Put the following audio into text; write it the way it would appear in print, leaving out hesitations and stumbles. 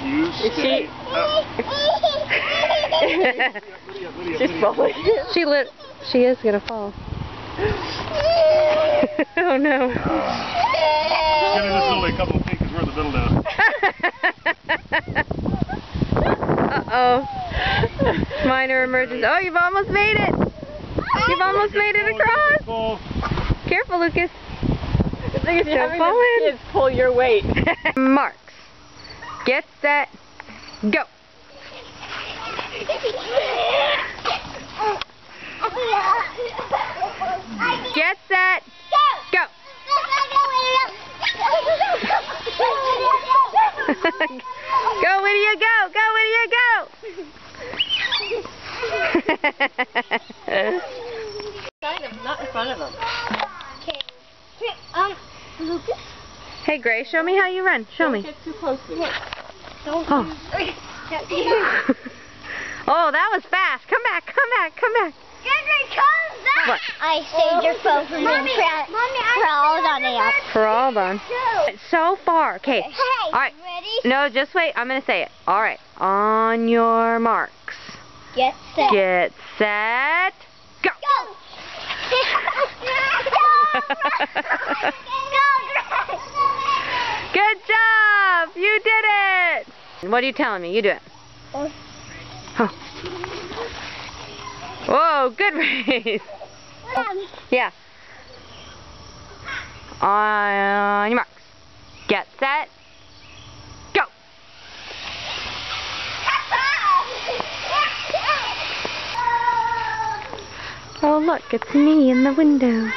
Is she? She's falling. She is gonna fall. Oh no. Give me this only a couple of feet because we're in the middle now. Uh-oh. Minor emergency. Oh, you've almost made it. You've almost made it across. Careful, Lucas. The thing is, you're having the kids pull your weight. Marks. Get set. Go. Get set. Go. Go, Lydia, go. Go, Lydia, go. Kind of, not in front of them. Okay. Lucas? Hey, Grace, show me how you run. Show me. Don't get too close to me. Oh. Oh, that was fast. Come back, come back, come back. What? I saved your phone from being crawled on it. Crawled on. It's so far. Okay. Hey, all right. ready? No, just wait. I'm going to say it. All right. On your marks. Get set. Get set. Go. Go. Good job. You did it. What are you telling me? You do it. Oh. Whoa, good race. Yeah. On your marks. Get set. Go. Oh, look, it's me in the window.